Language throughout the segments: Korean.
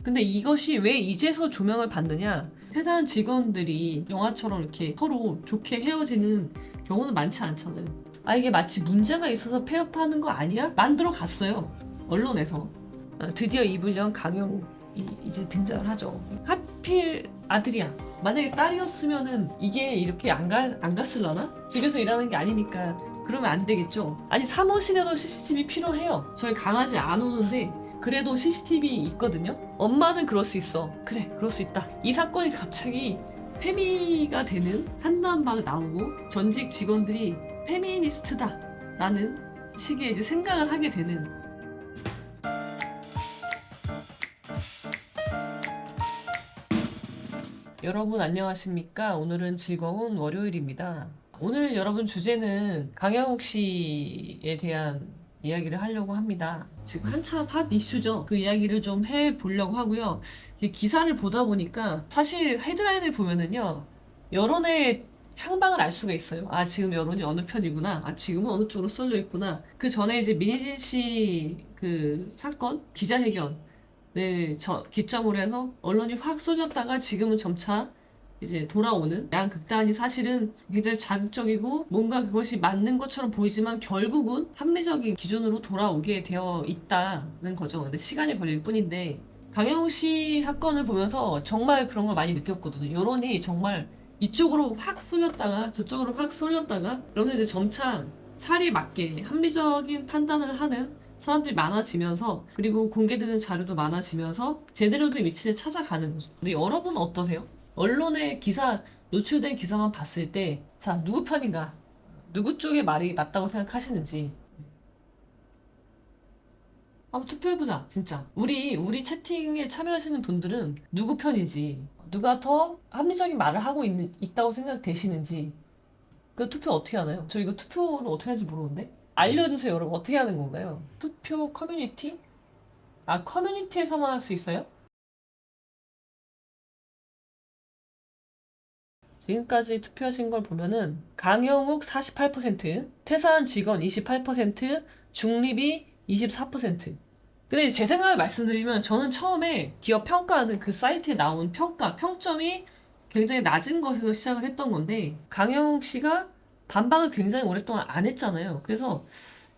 근데 이것이 왜 이제서 조명을 받느냐? 퇴사한 직원들이 영화처럼 이렇게 서로 좋게 헤어지는 경우는 많지 않잖아요. 아, 이게 마치 문제가 있어서 폐업하는 거 아니야? 만들어 갔어요. 언론에서. 드디어 이불령 강영욱이 이제 등장을 하죠. 하필 아들이야. 만약에 딸이었으면은 이게 이렇게 안 갔을라나? 집에서 일하는 게 아니니까 그러면 안 되겠죠. 아니, 사무실에도 CCTV 필요해요. 저희 강아지 안 오는데 그래도 CCTV 있거든요. 엄마는 그럴 수 있어. 그래, 그럴 수 있다. 이 사건이 갑자기 페미가 되는 한남막 나오고 전직 직원들이 페미니스트다 라는 식의 이제 생각을 하게 되는. 여러분 안녕하십니까? 오늘은 즐거운 월요일입니다. 오늘 여러분 주제는 강영욱 씨에 대한 이야기를 하려고 합니다. 지금 한참 핫 이슈죠. 그 이야기를 좀 해보려고 하고요. 기사를 보다 보니까 사실 헤드라인을 보면은요, 여론의 향방을 알 수가 있어요. 아, 지금 여론이 어느 편이구나. 아, 지금은 어느 쪽으로 쏠려 있구나. 그 전에 이제 민희진 씨 그 사건 기자회견 기점으로 해서 언론이 확 쏠렸다가 지금은 점차 이제 돌아오는 양극단이 사실은 굉장히 자극적이고 뭔가 그것이 맞는 것처럼 보이지만 결국은 합리적인 기준으로 돌아오게 되어 있다는 거죠. 근데 시간이 걸릴 뿐인데, 강영욱 씨 사건을 보면서 정말 그런 걸 많이 느꼈거든요. 여론이 정말 이쪽으로 확 쏠렸다가 저쪽으로 확 쏠렸다가, 그러면서 이제 점차 살이 맞게 합리적인 판단을 하는 사람들이 많아지면서, 그리고 공개되는 자료도 많아지면서 제대로 된 위치를 찾아가는 거죠. 근데 여러분 어떠세요? 언론의 기사, 노출된 기사만 봤을 때, 자, 누구 편인가? 누구 쪽의 말이 맞다고 생각하시는지. 한번 투표해보자, 진짜. 우리 채팅에 참여하시는 분들은 누구 편인지, 누가 더 합리적인 말을 하고 있다고 생각되시는지, 그 투표 어떻게 하나요? 저 이거 투표는 어떻게 하는지 모르는데? 알려주세요, 여러분. 어떻게 하는 건가요? 투표 커뮤니티? 아, 커뮤니티에서만 할 수 있어요? 지금까지 투표하신 걸 보면은 강영욱 48%, 퇴사한 직원 28%, 중립이 24%. 근데 제 생각을 말씀드리면, 저는 처음에 기업 평가하는 그 사이트에 나온 평점이 굉장히 낮은 것에서 시작을 했던 건데, 강영욱 씨가 반박을 굉장히 오랫동안 안 했잖아요. 그래서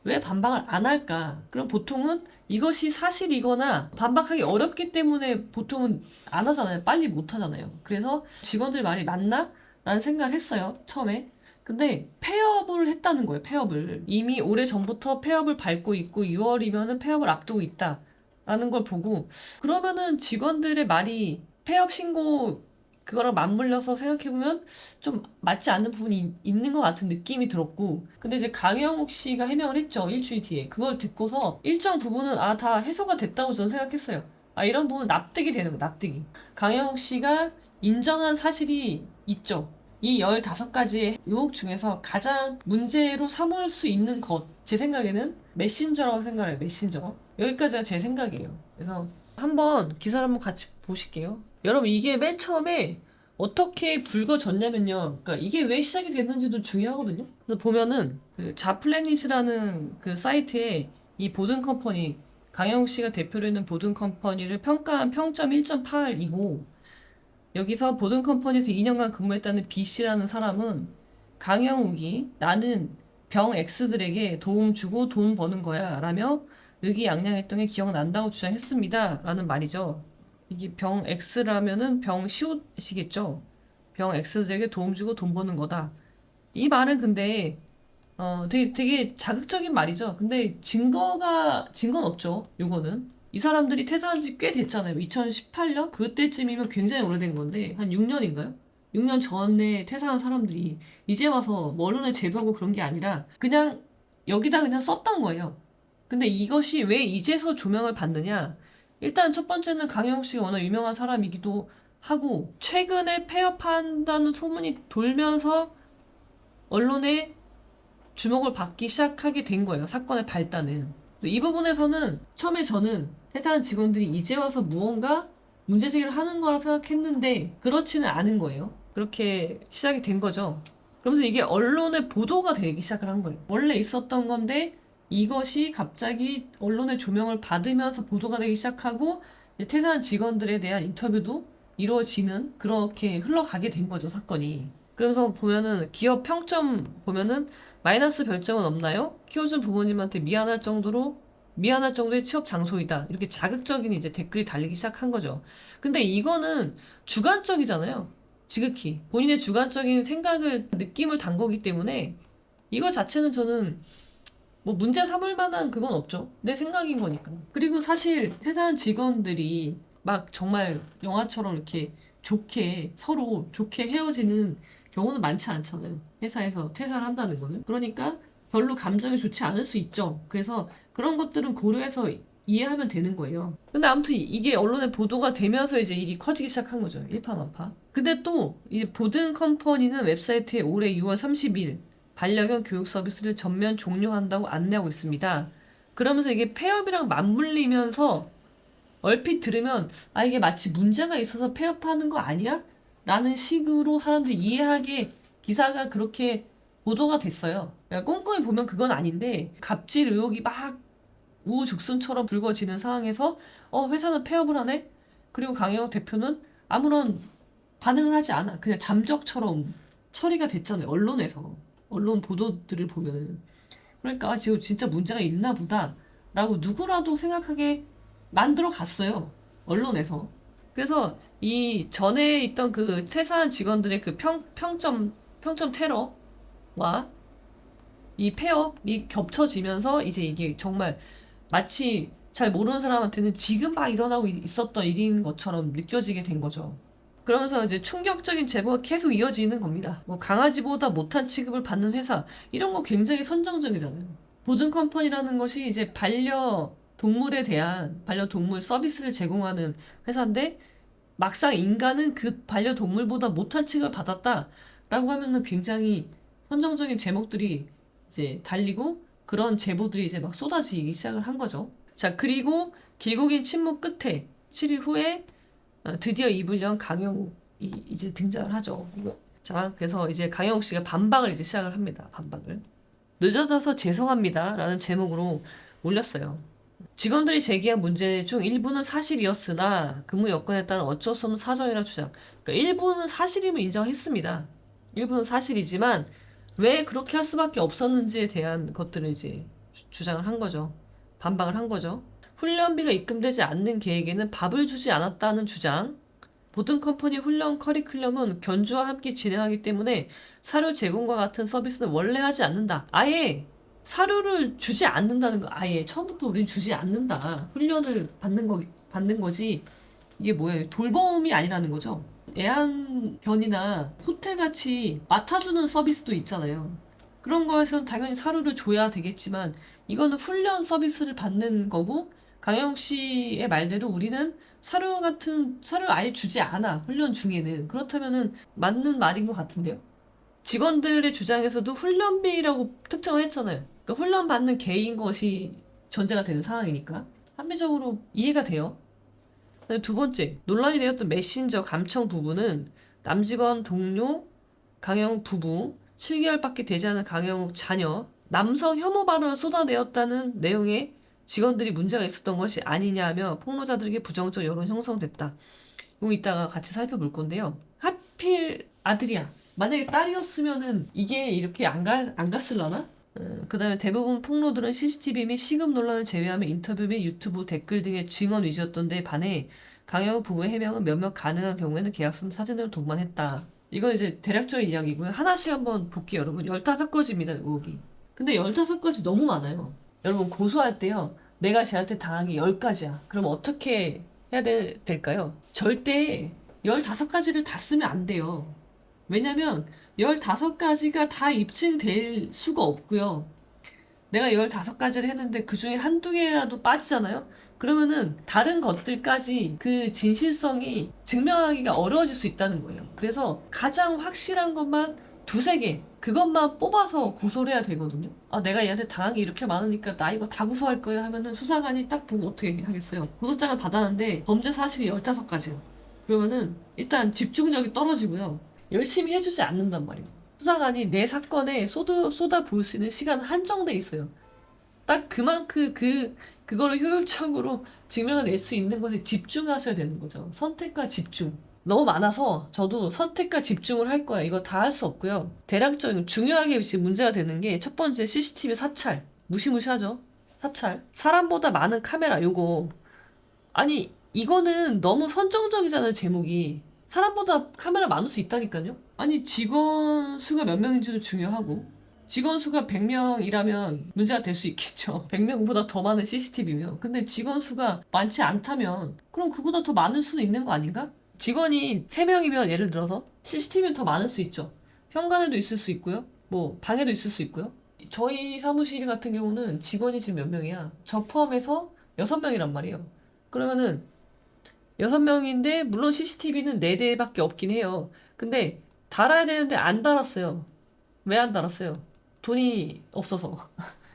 왜 반박을 안 할까? 그럼 보통은 이것이 사실이거나 반박하기 어렵기 때문에 보통은 안 하잖아요. 빨리 못 하잖아요. 그래서 직원들 말이 맞나? 라는 생각을 했어요. 처음에. 근데 폐업을 했다는 거예요. 폐업을. 이미 오래전부터 폐업을 밟고 있고 6월이면은 폐업을 앞두고 있다 라는 걸 보고, 그러면은 직원들의 말이 폐업 신고 그거랑 맞물려서 생각해보면 좀 맞지 않는 부분이 있는 것 같은 느낌이 들었고, 근데 이제 강영욱 씨가 해명을 했죠. 일주일 뒤에. 그걸 듣고서 일정 부분은 다 해소가 됐다고 저는 생각했어요. 이런 부분 납득이 되는 거, 납득이. 강영욱 씨가 인정한 사실이 있죠. 이 15가지의 의혹 중에서 가장 문제로 삼을 수 있는 것, 제 생각에는 메신저라고 생각해요. 메신저. 여기까지가 제 생각이에요. 그래서 한번 기사를 한번 같이 보실게요. 여러분, 이게 맨 처음에 어떻게 불거졌냐면요. 그러니까 이게 왜 시작이 됐는지도 중요하거든요. 그래서 보면은 그 자플래닛이라는 그 사이트에 이 보든 컴퍼니, 강영욱 씨가 대표로 있는 보든 컴퍼니를 평가한 평점 1.8이고, 여기서 보든 컴퍼니에서 2년간 근무했다는 B 씨라는 사람은 강영욱이 나는 병 X들에게 도움 주고 돈 버는 거야 라며 의기양양했던 게 기억난다고 주장했습니다 라는 말이죠. 이게 병 X라면은 병 시옷이겠죠. 병 X들에게 도움 주고 돈 버는 거다. 이 말은 근데 되게 자극적인 말이죠. 근데 증거는 없죠. 요거는. 이 사람들이 퇴사한 지 꽤 됐잖아요. 2018년? 그때쯤이면 굉장히 오래된 건데, 한 6년인가요? 6년 전에 퇴사한 사람들이 이제 와서 뭐 언론에 제보하고 그런 게 아니라 그냥 여기다 그냥 썼던 거예요. 근데 이것이 왜 이제서 조명을 받느냐? 일단 첫 번째는 강영욱 씨가 워낙 유명한 사람이기도 하고, 최근에 폐업한다는 소문이 돌면서 언론에 주목을 받기 시작하게 된 거예요. 사건의 발단은. 이 부분에서는 처음에 저는 퇴사한 직원들이 이제 와서 무언가 문제제기를 하는 거라 생각했는데 그렇지는 않은 거예요. 그렇게 시작이 된 거죠. 그러면서 이게 언론에 보도가 되기 시작을 한 거예요. 원래 있었던 건데 이것이 갑자기 언론의 조명을 받으면서 보도가 되기 시작하고, 퇴사한 직원들에 대한 인터뷰도 이루어지는 그렇게 흘러가게 된 거죠, 사건이. 그래서 보면은 기업 평점 보면은 마이너스 별점은 없나요? 키워준 부모님한테 미안할 정도의 취업 장소이다. 이렇게 자극적인 이제 댓글이 달리기 시작한 거죠. 근데 이거는 주관적이잖아요. 지극히 본인의 주관적인 생각을 느낌을 단 거기 때문에 이거 자체는 저는 뭐 문제 삼을 만한 그건 없죠. 내 생각인 거니까. 그리고 사실 퇴사한 직원들이 막 정말 영화처럼 이렇게 서로 좋게 헤어지는 경우는 많지 않잖아요. 회사에서 퇴사를 한다는 거는. 그러니까 별로 감정이 좋지 않을 수 있죠. 그래서 그런 것들은 고려해서 이해하면 되는 거예요. 근데 아무튼 이게 언론에 보도가 되면서 이제 일이 커지기 시작한 거죠. 일파만파. 근데 또 이제 보든 컴퍼니는 웹사이트에 올해 6월 30일 반려견 교육 서비스를 전면 종료한다고 안내하고 있습니다. 그러면서 이게 폐업이랑 맞물리면서 얼핏 들으면 아 이게 마치 문제가 있어서 폐업하는 거 아니야? 라는 식으로 사람들이 이해하게 기사가 그렇게 보도가 됐어요. 그러니까 꼼꼼히 보면 그건 아닌데 갑질 의혹이 막 우후죽순처럼 불거지는 상황에서 회사는 폐업을 하네? 그리고 강영욱 대표는 아무런 반응을 하지 않아. 그냥 잠적처럼 처리가 됐잖아요. 언론에서. 언론 보도들을 보면은. 그러니까 지금 진짜 문제가 있나 보다 라고 누구라도 생각하게 만들어 갔어요. 언론에서. 그래서 이 전에 있던 그 퇴사한 직원들의 그 평점 테러와 이 폐업이 겹쳐지면서 이제 이게 정말 마치 잘 모르는 사람한테는 지금 막 일어나고 있었던 일인 것처럼 느껴지게 된 거죠. 그러면서 이제 충격적인 제보가 계속 이어지는 겁니다. 뭐 강아지보다 못한 취급을 받는 회사 이런 거 굉장히 선정적이잖아요. 보증 컴퍼니라는 것이 이제 반려동물 서비스를 제공하는 회사인데 막상 인간은 그 반려동물보다 못한 취급을 받았다라고 하면은 굉장히 선정적인 제목들이 이제 달리고 그런 제보들이 이제 막 쏟아지기 시작을 한 거죠. 자, 그리고 길고 긴 침묵 끝에 7일 후에 드디어 입을 연 강영욱이 이제 등장을 하죠. 자, 그래서 이제 강영욱 씨가 반박을 이제 시작을 합니다. 반박을. 늦어져서 죄송합니다. 라는 제목으로 올렸어요. 직원들이 제기한 문제 중 일부는 사실이었으나 근무 여건에 따른 어쩔 수 없는 사정이라 주장. 그러니까 일부는 사실임을 인정했습니다. 일부는 사실이지만 왜 그렇게 할 수밖에 없었는지에 대한 것들을 이제 주장을 한 거죠. 반박을 한 거죠. 훈련비가 입금되지 않는 계획에는 밥을 주지 않았다는 주장. 보든 컴퍼니 훈련 커리큘럼은 견주와 함께 진행하기 때문에 사료 제공과 같은 서비스는 원래 하지 않는다. 아예 사료를 주지 않는다는 거. 아예 처음부터 우린 주지 않는다. 훈련을 받는 거지. 이게 뭐예요? 돌봄이 아니라는 거죠. 애완견이나 호텔같이 맡아주는 서비스도 있잖아요. 그런 거에서는 당연히 사료를 줘야 되겠지만 이거는 훈련 서비스를 받는 거고 강영욱 씨의 말대로 우리는 사료를 아예 주지 않아. 훈련 중에는. 그렇다면은 맞는 말인 것 같은데요. 직원들의 주장에서도 훈련비라고 특정을 했잖아요. 그러니까 훈련 받는 개인 것이 전제가 되는 상황이니까 합리적으로 이해가 돼요. 두 번째, 논란이 되었던 메신저 감청 부분은 남직원 동료 강영욱 부부 7개월밖에 되지 않은 강영욱 자녀 남성 혐오 발언을 쏟아내었다는 내용의 직원들이 문제가 있었던 것이 아니냐며 폭로자들에게 부정적 여론 형성됐다. 이거 이따가 같이 살펴볼 건데요. 하필 아들이야. 만약에 딸이었으면은 이게 이렇게 안 갔을라나? 그 다음에 대부분 폭로들은 CCTV 및 시급 논란을 제외하며 인터뷰 및 유튜브 댓글 등의 증언 위주였던 데 반해 강영욱 부부의 해명은 몇몇 가능한 경우에는 계약서 사진으로 동반했다. 이건 이제 대략적인 이야기고요. 하나씩 한번 볼게요, 여러분. 15가지입니다, 의혹이. 근데 15가지 너무 많아요. 여러분, 고소할 때요. 내가 쟤한테 당한 게 10가지야. 그럼 어떻게 해야 될까요? 절대 15가지를 다 쓰면 안 돼요. 왜냐면 15가지가 다 입증될 수가 없고요. 내가 15가지를 했는데 그 중에 한두 개라도 빠지잖아요? 그러면은 다른 것들까지 그 진실성이 증명하기가 어려워질 수 있다는 거예요. 그래서 가장 확실한 것만 두세 개, 그것만 뽑아서 고소를 해야 되거든요. 아, 내가 얘한테 당한 게 이렇게 많으니까 나 이거 다 고소할 거야 하면은 수사관이 딱 보고 어떻게 하겠어요. 고소장을 받았는데 범죄 사실이 15가지요. 그러면은 일단 집중력이 떨어지고요. 열심히 해주지 않는단 말이에요. 수사관이 내 사건에 쏟아 부을 수 있는 시간은 한정돼 있어요. 딱 그만큼 그 그거를 효율적으로 증명해낼 수 있는 것에 집중하셔야 되는 거죠. 선택과 집중. 너무 많아서 저도 선택과 집중을 할 거야. 이거 다 할 수 없고요. 대략적인 중요하게 지금 문제가 되는 게 첫 번째 CCTV 사찰. 무시무시하죠. 사찰. 사람보다 많은 카메라 요거. 아니 이거는 너무 선정적이잖아요. 제목이. 사람보다 카메라 많을 수 있다니까요. 아니 직원 수가 몇 명인지도 중요하고 직원 수가 100명이라면 문제가 될 수 있겠죠. 100명보다 더 많은 CCTV면. 근데 직원 수가 많지 않다면 그럼 그보다 더 많을 수도 있는 거 아닌가? 직원이 3명이면 예를 들어서 CCTV는 더 많을 수 있죠. 현관에도 있을 수 있고요. 뭐 방에도 있을 수 있고요. 저희 사무실 같은 경우는 직원이 지금 몇 명이야? 저 포함해서 6명이란 말이에요. 그러면은 6명인데 물론 CCTV는 4대밖에 없긴 해요. 근데 달아야 되는데 안 달았어요. 왜 안 달았어요? 돈이 없어서.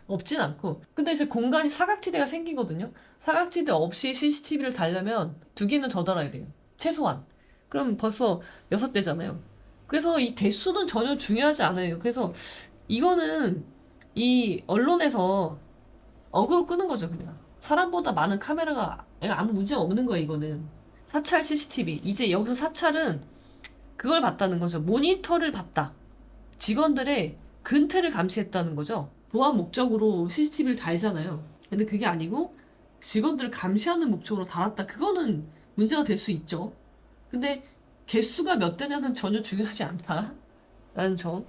없진 않고. 근데 이제 공간이 사각지대가 생기거든요. 사각지대 없이 CCTV를 달려면 2개는 더 달아야 돼요. 최소한. 그럼 벌써 6대잖아요. 그래서 이 대수는 전혀 중요하지 않아요. 그래서 이거는 이 언론에서 어그로 끄는 거죠, 그냥. 사람보다 많은 카메라가 아무 문제 없는 거예요, 이거는. 사찰 CCTV. 이제 여기서 사찰은 그걸 봤다는 거죠. 모니터를 봤다. 직원들의 근태를 감시했다는 거죠. 보안 목적으로 CCTV를 달잖아요. 근데 그게 아니고 직원들을 감시하는 목적으로 달았다. 그거는 문제가 될 수 있죠. 근데 개수가 몇 대냐는 전혀 중요하지 않다라는 점.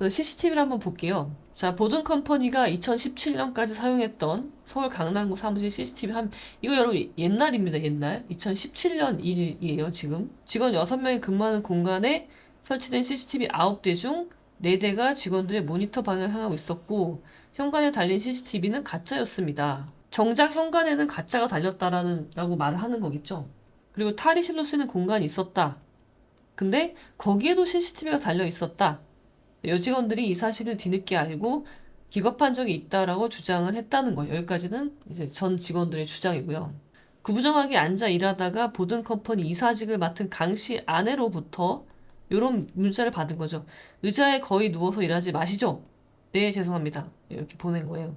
CCTV를 한번 볼게요. 자, 보든컴퍼니가 2017년까지 사용했던 서울 강남구 사무실 CCTV 이거 여러분 옛날입니다, 옛날. 2017년 일이에요, 지금. 직원 6명이 근무하는 공간에 설치된 CCTV 9대 중 4대가 직원들의 모니터 방향을 향하고 있었고, 현관에 달린 CCTV는 가짜였습니다. 정작 현관에는 가짜가 라고 말을 하는 거겠죠. 그리고 탈의실로 쓰는 공간이 있었다. 근데 거기에도 CCTV가 달려 있었다. 여직원들이 이 사실을 뒤늦게 알고 기겁한 적이 있다라고 주장을 했다는 거예요. 여기까지는 이제 전 직원들의 주장이고요. 구부정하게 앉아 일하다가 보든컴퍼니 이사직을 맡은 강 씨 아내로부터 이런 문자를 받은 거죠. 의자에 거의 누워서 일하지 마시죠. 네, 죄송합니다. 이렇게 보낸 거예요.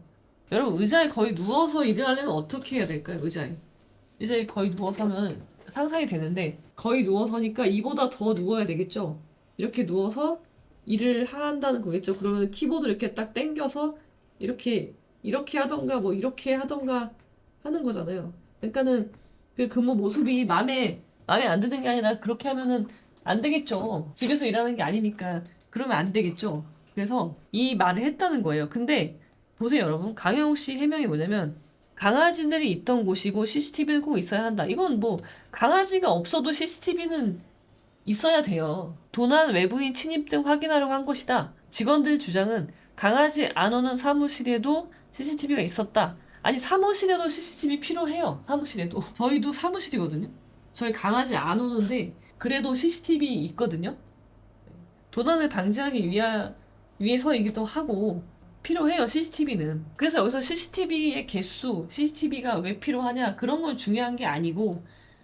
여러분, 의자에 거의 누워서 일을 하려면 어떻게 해야 될까요? 의자에 거의 누워서 하면 상상이 되는데 거의 누워서니까 이보다 더 누워야 되겠죠. 이렇게 누워서 일을 한다는 거겠죠. 그러면 키보드를 이렇게 딱 당겨서 이렇게 하던가 뭐 이렇게 하던가 하는 거잖아요. 그러니까는 그 근무 모습이 마음에 안 드는 게 아니라 그렇게 하면은 안 되겠죠. 집에서 일하는 게 아니니까 그러면 안 되겠죠. 그래서 이 말을 했다는 거예요. 근데 보세요, 여러분. 강영욱 씨 해명이 뭐냐면 강아지들이 있던 곳이고 CCTV는 꼭 있어야 한다. 이건 뭐 강아지가 없어도 CCTV는 있어야 돼요. 도난, 외부인 침입 등 확인하려고 한 것이다. 직원들 주장은 강아지 안 오는 사무실에도 CCTV가 있었다. 아니 사무실에도 CCTV 필요해요. 사무실에도. 저희도 사무실이거든요. 저희 강아지 안 오는데 그래도 CCTV 있거든요. 도난을 방지하기 위해서이기도 하고 필요해요. CCTV는. 그래서 여기서 CCTV의 개수, CCTV가 왜 필요하냐 그런 건 중요한 게 아니고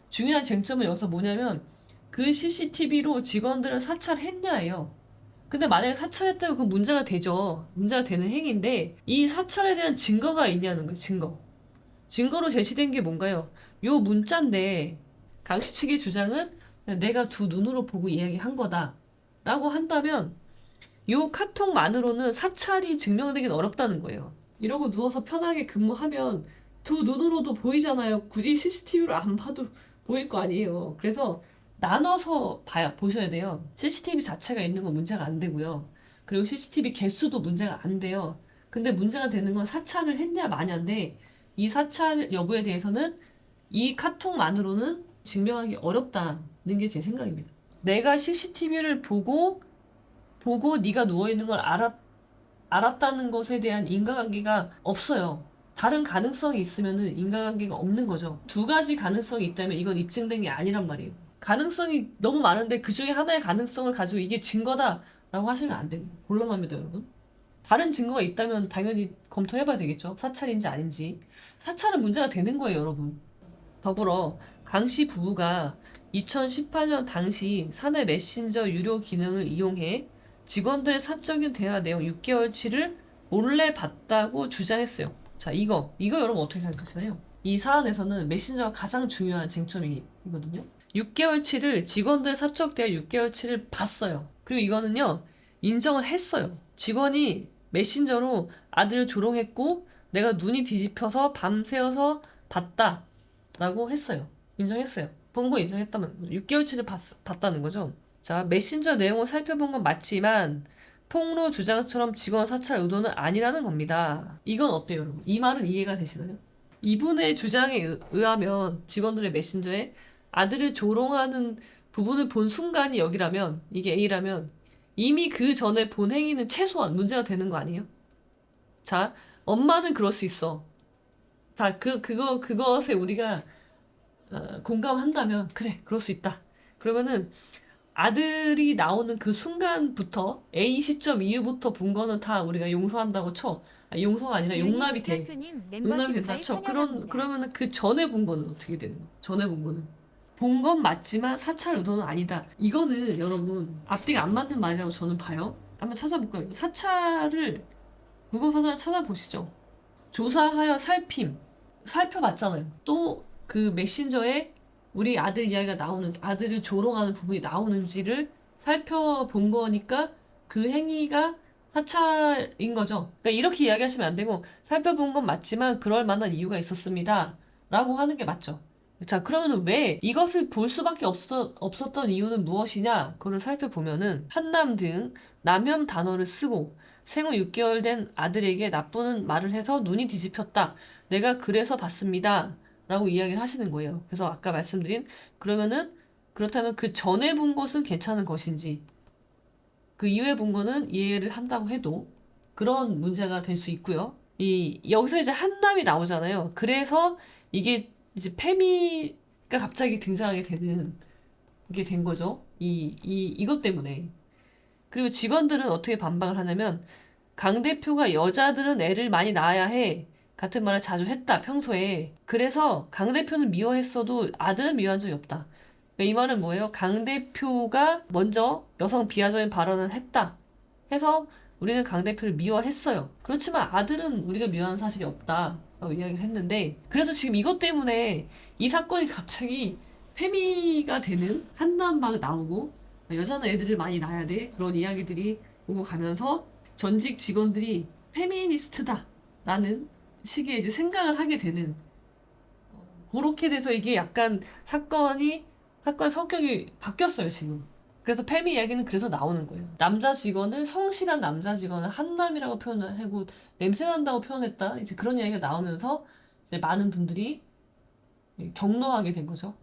중요한 쟁점은 여기서 뭐냐면 그 CCTV로 직원들을 사찰했냐예요. 근데 만약에 사찰했다면 그건 문제가 되죠. 문제가 되는 행위인데 이 사찰에 대한 증거가 있냐는 거예요. 증거로 제시된 게 뭔가요? 요 문자인데 강씨 측의 주장은 내가 두 눈으로 보고 이야기한 거다 라고 한다면 요 카톡만으로는 사찰이 증명되긴 어렵다는 거예요. 이러고 누워서 편하게 근무하면 두 눈으로도 보이잖아요. 굳이 CCTV로 안 봐도 보일 거 아니에요. 그래서 나눠서 보셔야 돼요. CCTV 자체가 있는 건 문제가 안 되고요. 그리고 CCTV 개수도 문제가 안 돼요. 근데 문제가 되는 건 사찰을 했냐 마냐인데 이 사찰 여부에 대해서는 이 카톡만으로는 증명하기 어렵다는 게 제 생각입니다. 내가 CCTV를 보고 네가 누워있는 걸 알았다는 것에 대한 인과관계가 없어요. 다른 가능성이 있으면은 인과관계가 없는 거죠. 두 가지 가능성이 있다면 이건 입증된 게 아니란 말이에요. 가능성이 너무 많은데 그 중에 하나의 가능성을 가지고 이게 증거다라고 하시면 안 됩니다. 곤란합니다, 여러분. 다른 증거가 있다면 당연히 검토해봐야 되겠죠. 사찰인지 아닌지. 사찰은 문제가 되는 거예요, 여러분. 더불어 강씨 부부가 2018년 당시 사내 메신저 유료 기능을 이용해 직원들의 사적인 대화 내용 6개월치를 몰래 봤다고 주장했어요. 자, 이거 여러분 어떻게 생각하시나요? 이 사안에서는 메신저가 가장 중요한 쟁점이거든요. 6개월치를 직원들 사적 대화 6개월치를 봤어요. 그리고 이거는요, 인정을 했어요. 직원이 메신저로 아들을 조롱했고 내가 눈이 뒤집혀서 밤새워서 봤다 라고 했어요. 인정했어요. 본 거 인정했다면 6개월치를 봤다는 거죠. 자, 메신저 내용을 살펴본 건 맞지만 폭로 주장처럼 직원 사찰 의도는 아니라는 겁니다. 이건 어때요, 여러분? 이 말은 이해가 되시나요? 이분의 주장에 의하면 직원들의 메신저에 아들을 조롱하는 부분을 본 순간이 여기라면, 이게 A라면 이미 그 전에 본 행위는 최소한 문제가 되는 거 아니에요? 자, 엄마는 그럴 수 있어. 다 그것에 우리가 공감한다면 그래, 그럴 수 있다. 그러면은 아들이 나오는 그 순간부터 A 시점 이후부터 본 거는 다 우리가 용서한다고 쳐. 용서가 아니라 용납이 돼. 용납이 된다 쳐. 그러면은 그 전에 본 거는 어떻게 되는 거야? 전에 본 거는. 본 건 맞지만 사찰 의도는 아니다. 이거는 여러분 앞뒤가 안 맞는 말이라고 저는 봐요. 한번 찾아볼까요? 사찰을 국어 사전을 찾아보시죠. 조사하여 살펴봤잖아요. 또 그 메신저에 우리 아들 이야기가 나오는, 아들을 조롱하는 부분이 나오는지를 살펴본 거니까 그 행위가 사찰인 거죠. 그러니까 이렇게 이야기하시면 안 되고, 살펴본 건 맞지만 그럴 만한 이유가 있었습니다 라고 하는 게 맞죠. 자, 그러면 왜 이것을 볼 수밖에 없었던 이유는 무엇이냐? 그걸 살펴보면은 한남 등 남혐 단어를 쓰고 생후 6개월 된 아들에게 나쁜 말을 해서 눈이 뒤집혔다. 내가 그래서 봤습니다. 라고 이야기를 하시는 거예요. 그래서 아까 말씀드린, 그렇다면 그 전에 본 것은 괜찮은 것인지, 그 이후에 본 거는 이해를 한다고 해도 그런 문제가 될 수 있고요. 여기서 이제 한남이 나오잖아요. 그래서 이게 이제 페미가 갑자기 등장하게 되는 게 된 거죠. 이것 때문에. 그리고 직원들은 어떻게 반박을 하냐면, 강 대표가 여자들은 애를 많이 낳아야 해. 같은 말을 자주 했다, 평소에. 그래서 강 대표는 미워했어도 아들은 미워한 적이 없다. 그러니까 이 말은 뭐예요? 강 대표가 먼저 여성 비하적인 발언을 했다. 해서 우리는 강 대표를 미워했어요. 그렇지만 아들은 우리가 미워하는 사실이 없다. 라고 이야기를 했는데, 그래서 지금 이것 때문에 이 사건이 갑자기 페미가 되는 한남 막 나오고, 여자는 애들을 많이 낳아야 돼. 그런 이야기들이 오고 가면서 전직 직원들이 페미니스트다. 라는 식의 이제 생각을 하게 되는, 그렇게 돼서 이게 약간 사건 성격이 바뀌었어요, 지금. 그래서 페미 이야기는 그래서 나오는 거예요. 남자 직원을, 성실한 남자 직원을 한남이라고 표현을 하고 냄새난다고 표현했다. 이제 그런 이야기가 나오면서 이제 많은 분들이 경로하게 된 거죠.